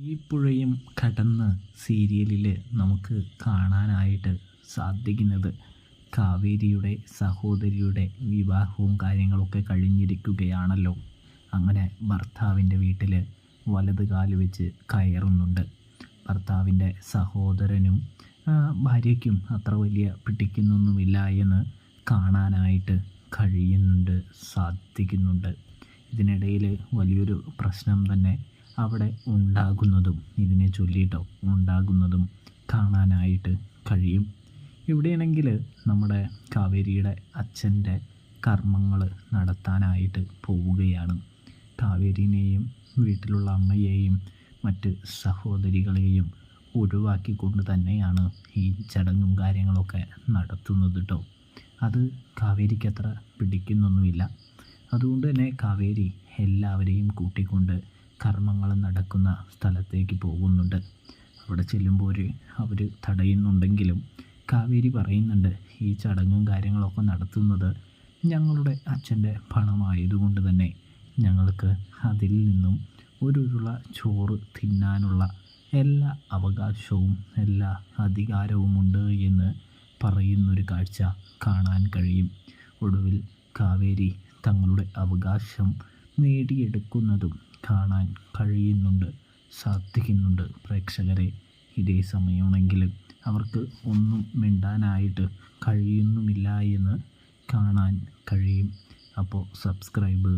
ഈ പുഴയും കടന്ന് സീരിയലിൽ നമുക്ക് കാണാനായിട്ട് സാധിക്കുന്നത് കാവേരിയുടെ സഹോദരിയുടെ വിവാഹവും കാര്യങ്ങളൊക്കെ കഴിഞ്ഞിരിക്കുകയാണല്ലോ. അങ്ങനെ ഭർത്താവിൻ്റെ വീട്ടിൽ വലത് കാല് വെച്ച് കയറുന്നുണ്ട്. ഭർത്താവിൻ്റെ സഹോദരനും ഭാര്യയ്ക്കും അത്ര വലിയ പിടിക്കുന്നൊന്നുമില്ല എന്ന് കാണാനായിട്ട് സാധിക്കുന്നുണ്ട്. ഇതിനിടയിൽ വലിയൊരു പ്രശ്നം തന്നെ അവിടെ ഇതിനെ ചൊല്ലിയിട്ടോ ഉണ്ടാകുന്നതും കാണാനായിട്ട് കഴിയും. ഇവിടെയാണെങ്കിൽ നമ്മുടെ കാവേരിയുടെ അച്ഛൻ്റെ കർമ്മങ്ങൾ നടത്താനായിട്ട് പോവുകയാണ്. കാവേരിനെയും വീട്ടിലുള്ള അമ്മയെയും മറ്റ് സഹോദരികളെയും ഒഴിവാക്കിക്കൊണ്ട് തന്നെയാണ് ഈ ചടങ്ങും കാര്യങ്ങളൊക്കെ നടത്തുന്നത് കേട്ടോ. അത് കാവേരിക്ക് അത്ര പിടിക്കുന്നൊന്നുമില്ല. അതുകൊണ്ട് തന്നെ കാവേരി എല്ലാവരെയും കൂട്ടിക്കൊണ്ട് കർമ്മങ്ങൾ നടക്കുന്ന സ്ഥലത്തേക്ക് പോകുന്നുണ്ട്. അവിടെ ചെല്ലുമ്പോൾ അവർ തടയുന്നുണ്ടെങ്കിലും കാവേരി പറയുന്നുണ്ട്, ഈ ചടങ്ങും കാര്യങ്ങളൊക്കെ നടത്തുന്നത് ഞങ്ങളുടെ അച്ഛൻ്റെ പണമായതുകൊണ്ട് തന്നെ ഞങ്ങൾക്ക് അതിൽ നിന്നും ഒരു ഉരുള ചോറ് തിന്നാനുള്ള എല്ലാ അവകാശവും എല്ലാ അധികാരവുമുണ്ട് എന്ന് പറയുന്നൊരു കാഴ്ച കാണാൻ കഴിയും. ഒടുവിൽ കാവേരി തങ്ങളുടെ അവകാശം നേടിയെടുക്കുന്നതും കാണാൻ സാധിക്കുന്നുണ്ട് പ്രേക്ഷകരെ. ഇതേ സമയമാണെങ്കിൽ അവർക്ക് ഒന്നും മിണ്ടാനായിട്ട് കഴിയുന്നുമില്ല എന്ന് കാണാൻ കഴിയും. അപ്പോൾ സബ്സ്ക്രൈബ്